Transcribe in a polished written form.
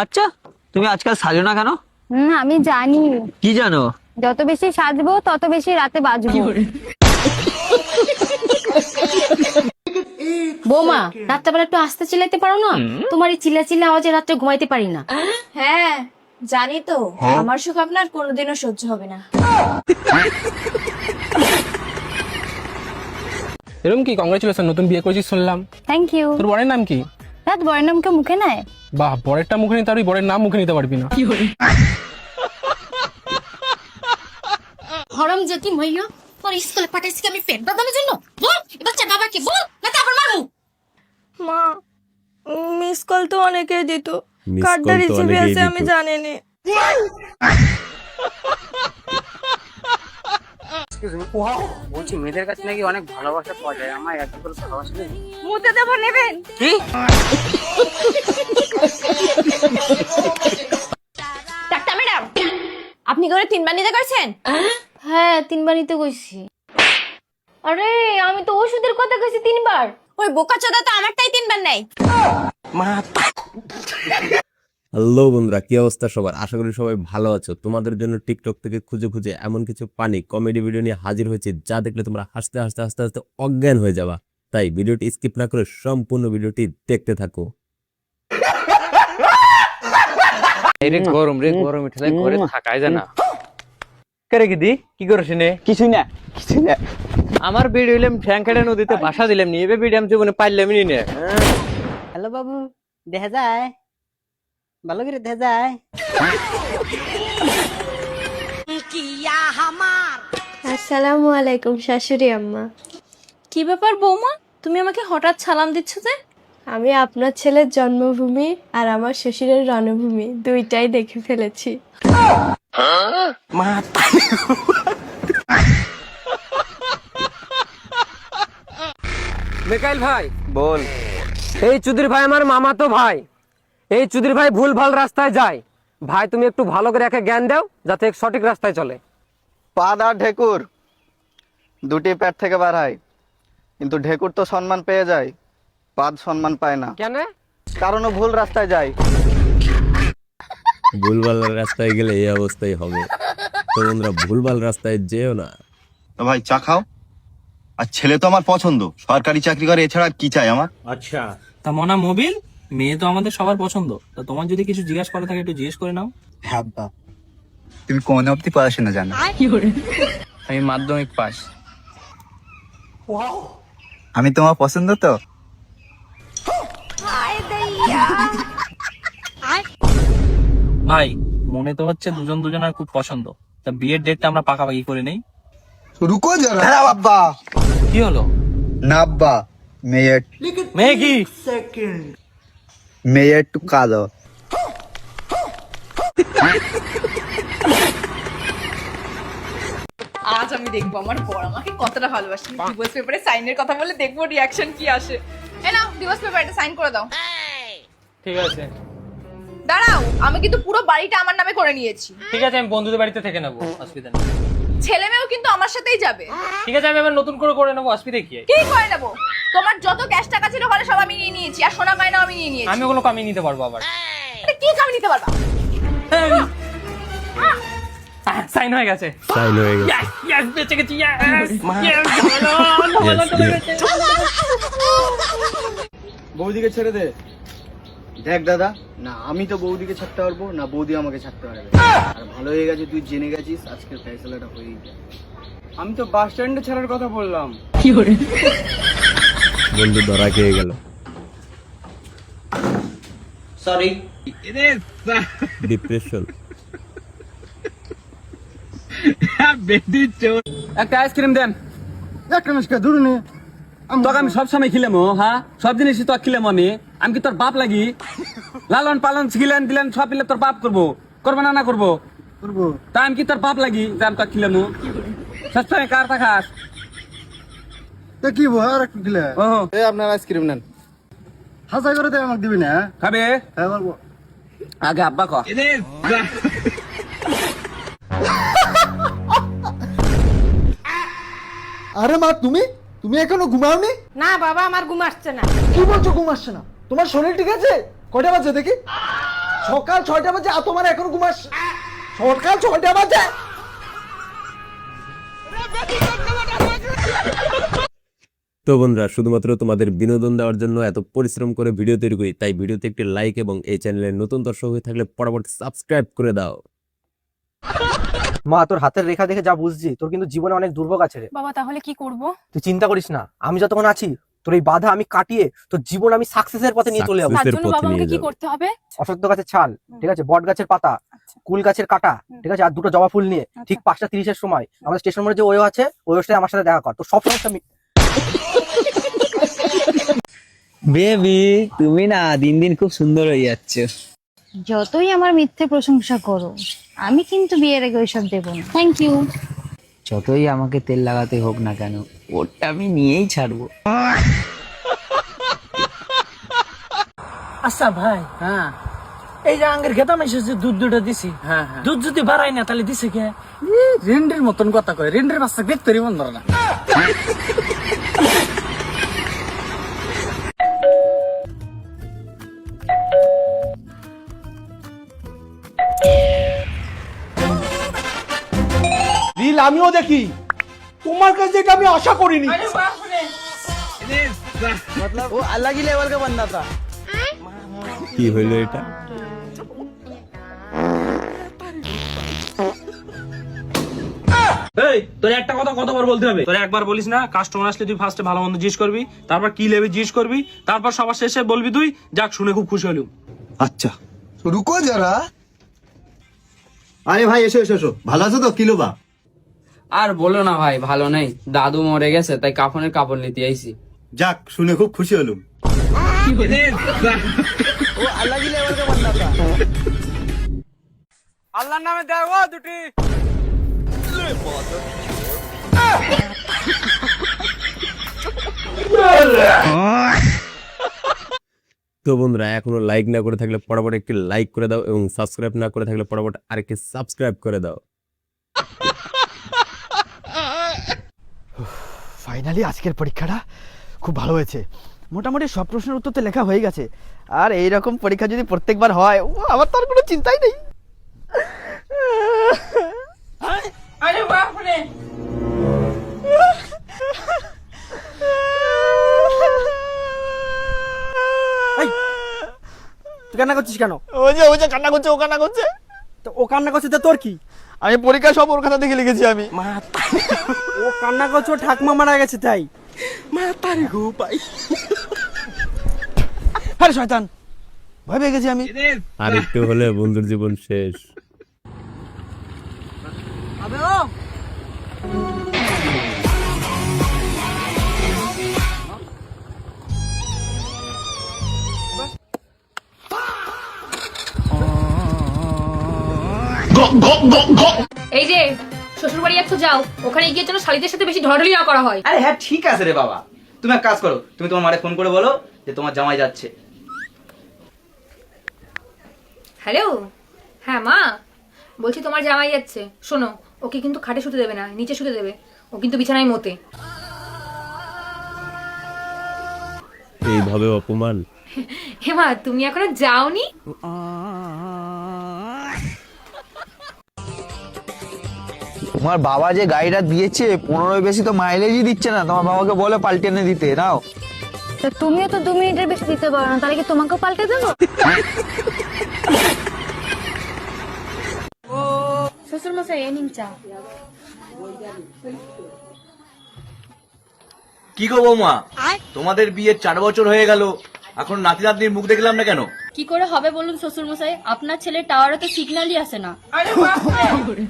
আচ্ছা, তুমি আজকাল সাজো না কেন? আমি জানি, কি জানো? যত বেশি সাজবো তত বেশি রাতে বাজবো। বৌমা, রাত্রেবেলা একটু আস্তে চিল্লাইতে পারো না? তোমার এই চিল্লা চিল্লা আওয়াজে রাত্রে ঘুমাইতে পারি না। হ্যাঁ জানি তো, আমার সুখ আপনার কোনোদিনও সহ্য হবে না। এরকম কি? কংগ্রেচুলেশন, নতুন বিয়ে করেছিস শুনলাম। Thank you. তোর বরের নাম কি? রাত বরের নাম কেউ মুখে নেয়? বাহ, বরেরটা মুখে নিতে পারবি, বরের নাম মুখে নিতে পারবি না। হরম জাতি মাইয়া, তোর স্কুলে পাঠাইছি কি আমি পেট বাঁধানোর জন্য? বল, এ বাচ্চা বাবাকে বল, না তারপর মারু। মা, মিস কল তো অনেকেই দিত, Miss কার্ডটা call তো রিসিভে অনেকেই আছে আমি দিত। জানিনি। বলছি মেয়েদের কাছে নাকি অনেক ভালোবাসা পাওয়া যায়, আমার এত করে ভালোবাসা নেই। মুতে দেবো, নেবেন? কি? ডাক্তার ম্যাডাম, আপনি করে 3 বার নিতে করেছেন? হ্যাঁ, 3বার নিতে কইছি। আরে আমি তো ওষুধের কথা কইছি 3বার। ওই বোকা চোদা তো আমারটাই 3 বার নেয়। হ্যালো বন্ধুরা, কি অবস্থা সবার? আশা করি সবাই ভালো আছো। তোমাদের জন্য টিকটক থেকে খুঁজে খুঁজে এমন কিছু পানি কমেডি ভিডিও নিয়ে হাজির হয়েছে যা দেখলে তোমরা হাসতে হাসতে হাসতে হাসতে অজ্ঞান হয়ে যাবা। তাই ভিডিওটি স্কিপ না করে সম্পূর্ণ ভিডিওটি দেখতে থাকো। রে গরম রে, গরম উঠলে ঘরে থাকাই যায় না। করে কি দি কি করছ নে? কিছুই না, কিছুই না। আমার বিড়ি হইলাম ঠ্যাংখাড়া নদীতে বাসা দিলাম নি, এবে বিড়ি আমি জীবনে পাইলামই নি নে। হ্যালো বাবু, দেখা যায়? ভালো করে দেখা যায়? আসসালামু আলাইকুম শাশুড়ি আম্মা। কি ব্যাপার বৌমা, তুমি আমাকে হঠাৎ সালাম দিচ্ছ যে? আমি আপনার ছেলের জন্মভূমি আর আমার শ্বশুরের রণভূমি দুইটাই দেখে ফেলেছি। মিকাইল ভাই, বল। এই চুদির ভাই আমার মামা তো ভাই, এই চুদির ভাই ভুল ভাল রাস্তায় যায়। ভাই তুমি একটু ভালো করে একে জ্ঞান দাও যাতে সঠিক রাস্তায় চলে। পাদ আর ঢেকুর দুটি পেট থেকে বার হয়, কিন্তু ঢেকুর তো সম্মান পেয়ে যায়, পাদ সম্মান পায় না, কেন? কারণ ও ভুল রাস্তায় যায়। ভুলভাল রাস্তায় গেলে এই অবস্থাই হবে। তো বন্ধুরা, ভুলভাল রাস্তায় যেও না। তো ভাই চা খাও। আর ছেলে তো আমার পছন্দ, সরকারি চাকরি করে, এছাড়া আর কি চাই আমার? আচ্ছা, তা মনা মোবিল মেয়ে তো আমাদের সবার পছন্দ। তা তোমার যদি কিছু জিজ্ঞাসা করা থাকে একটু জিজ্ঞেস করে নাও। হ্যাঁ আব্বা, তুমি কোন অব্দি পড়াশোনা জানো? আমি মাধ্যমিক পাস। আমি তোমার পছন্দ তো? ভাই, মনে তো হচ্ছে দুজন দুজনের খুব পছন্দ। তা বিয়ের ডেটটা আমরা পাকাপাকি করে নেই। রুকো যারা। হ্যাঁ আব্বা। কি হলো? না আব্বা, মেয়ে মেয়ে কি? মেয়ে একটু কালো। আজ আমি দেখবো আমার বর আমাকে কতটা ভালোবাসে। ডিভোর্স পেপারে সাইনের কথা বলে দেখবো রিয়াকশন কি আসে। এ নাও ডিভোর্স পেপারটা সাইন করে দাও। ঠিক আছে, দাঁড়াও, আমি কিন্তু পুরো বাড়িটা আমার নামে করে নিয়েছি। ঠিক আছে, আমি বন্ধুদের বাড়িতে থেকে নেবো, অসুবিধা নেই। ছেলে মেয়েও কিন্তু আমার সাথেই যাবে। ঠিক আছে, আমি আবার নতুন করে নেবো, অসুবিধা কি? কি করে নেবো? তোমার যত ক্যাশ টাকা ছিল ঘরে সব আমি নিয়ে নিয়েছি, আর সোনা গয়নাও আমি নিয়ে নিয়েছি। আমি ওগুলো কামিয়ে নিতে পারবো আবার। এটা কি কামি নিতে পারবা? সাইন হয়ে গেছে। সাইন হয়ে গেছে। Yes, yes, বেঁচে গেছি, yes, yes, বৌদিকে ছেড়ে দে। দেখ দাদা, না আমি তো বৌদিকে ছাড়তে পারবো না বৌদি আমাকে ছাড়তে পারবে। আর ভালো হয়ে গেছে তুই জেনে গেছিস, আজকের ফেসলাটা হয়েই যায়। আমি তো বাস স্ট্যান্ডে ছাড়ার কথা বললাম। বন্ধু ধরা খেয়ে গেল। সরি। ডিপ্রেশন। একটা আইসক্রিম দেন। একটা মিষ্টি দূর নে। তোকে আমি সবসময় খিলাম, হ্যাঁ সব জিনিসই তো খিলাম আমি। আমি কি তোর বাপ লাগি? লালন পালন খিলেন দিলেন সব পিলে তোর বাপ করবো, করবো না? না করবো। তা আমি কি তোর বাপ লাগি যে আমি তোর খিলাম? সবসময় কার তা খাস? তা কি বল, আর একটু দিলে। ও এই আপনার আইসক্রিম নেন। হাসাই করে দে, আমাকে দিবি না? খাবে? হ্যাঁ বলবো। আগে আব্বা কর। আরে মা, তুমি তুমি এখনো ঘুমাওনি? না বাবা, আমার ঘুম আসছে না। কি বলছো ঘুম আসছে না? তোমার শরীর ঠিক আছে? কটা বাজে দেখি? সকাল 6টা বাজে আর তোমার এখন ঘুমাস? সকাল 6টা বাজে। তো বন্ধুরা, শুধুমাত্র তোমাদের বিনোদন দেওয়ার জন্য এত পরিশ্রম করে ভিডিও তৈরি করি, তাই ভিডিওতে একটি লাইক এবং এই চ্যানেলের নতুন দর্শক হয়ে থাকলে পরবর্তী সাবস্ক্রাইব করে দাও। মা, তোর হাতের রেখা দেখে যা বুঝছি তোর কিন্তু জীবনে অনেক দুর্ভোগ আছে রে। বাবা তাহলে কি করব? তুই চিন্তা করিস না, আমি যতক্ষণ আছি তোর এই বাধা আমি কাটিয়ে তোর জীবন আমি সাকসেসের পথে নিয়ে চলে যাবো। Success এর তার জন্য পথে বাবা নিয়ে আমাকে কি যাবো। করতে হবে? অশ্বত্থ গাছের ছাল, ঠিক আছে, বট গাছের পাতা, কুল গাছের কাটা, ঠিক আছে, আর দুটো জবা ফুল নিয়ে ঠিক 5:30 সময় আমাদের স্টেশন মোড়ে যে ওয়ো আছে ওই ওয়েবসাইটে আমার সাথে দেখা কর। তো সব সমস্যা বেবি, তুমি না দিন দিন খুব সুন্দর হয়ে যাচ্ছ। যতই আমার মিথ্যে প্রশংসা করো, আমি কিন্তু বিয়ের আগে ওইসব দেবো না। Thank you. যতই আমাকে তেল লাগাতে হোক না কেন, ওটা আমি নিয়েই ছাড়বো। আচ্ছা ভাই, হ্যাঁ, এই যে আঙ্গের খেতাম এসেছে দুধ দুটো দিছি, হ্যাঁ, দুধ যদি বাড়াই না তাহলে দিছে কে? রেন্ডের মতন কথা কয়, রেন্ডের বাচ্চা দেখতে মন ধরে না। রিল আমিও দেখি, তোমার কাছে এটা আমি আশা করিনি। ও আল্লাহ কি লেভেল কা বান্দা থা। কি হইলো এটা? এই তোর একটা কথা কতবার বলতে হবে? তোর একবার বলিস না কাস্টমার আসলে তুই ফার্স্টে ভালো মন্দ জিজ্ঞেস করবি, তারপর কি লেবে জিজ্ঞেস করবি, তারপর সবার শেষে বলবি তুই যাক শুনে খুব খুশি হলুম। আচ্ছা রুকো যারা। আরে ভাই এসো এসো এসো, ভালো আছো তো? কিলো বা? আর বলো না ভাই, ভালো নেই, দাদু মরে গেছে তাই কাফনের কাপড় নিতে আইছি। যাক শুনে খুব খুশি হলুম। ও আল্লাহ কি লেভেল কা বান্দা থা। আল্লাহর নামে দাও দুটি। তো বন্ধুরা, এখনো লাইক না করে থাকলে পরপর একটি লাইক করে দাও এবং সাবস্ক্রাইব না করে থাকলে পরপর আরেকটি সাবস্ক্রাইব করে দাও। ফাইনালি আজকের পরীক্ষাটা খুব ভালো হয়েছে। মোটামুটি সব প্রশ্নের উত্তর তো লেখা হয়ে গেছে। আর এই রকম পরীক্ষা যদি প্রত্যেকবার হয়, আমার তো আর কোনো চিন্তাই নেই। আরে বাপ রে, তুই কান্না করছিস কেন? ওই যে কান্না করছে, ও কান্না করছে। তো ও কান্না করছে তো তোর কি? আমি পরীক্ষা সব ওর খাতা দেখে লিখেছি আমি। ও কান্না করছে ও ঠাকমা মারা গেছে তাই। আরে শয়তান, ভয় পেয়ে গেছি আমি। আর একটু হলে বন্ধুর জীবন শেষ। এই যে শ্বশুর বাড়ি একটু যাও, ওখানে গিয়ে যেন শালিদের সাথে বেশি ঢলাঢলি না করা হয়। আরে হ্যাঁ ঠিক আছে রে বাবা, তুমি এক কাজ করো, তুমি তোমার মারে ফোন করে বলো যে তোমার জামাই যাচ্ছে। হ্যালো, হ্যাঁ মা বলছি তোমার জামাই যাচ্ছে। শোনো, ওকে কিন্তু খাটে শুতে দেবে না, নিচে শুতে দেবে, ও কিন্তু বিছানায় মতে। এইভাবে অপমান? হে মা, তুমি এখনো যাওনি? তোমার বাবা যে গাড়িটা দিয়েছে 15 বেশি তো মাইলেজই দিচ্ছে না, তোমার বাবাকে বলে পাল্টে এনে দিতে। নাও। তো তুমিও তো 2 মিনিটের বেশি দিতে পারো না, তাহলে কি তোমাকেও পাল্টে দেবো? শ্বশুর মশাই এ নিন চা। কি গো বৌমা, তোমাদের বিয়ে 4 বছর হয়ে গেল, এখন নাতি নাতনির মুখ দেখলাম না কেন? কি করে হবে বলুন শ্বশুর মশাই, আপনার ছেলে টাওয়ারে তো সিগন্যালই আসে না। আরে বাপ রে।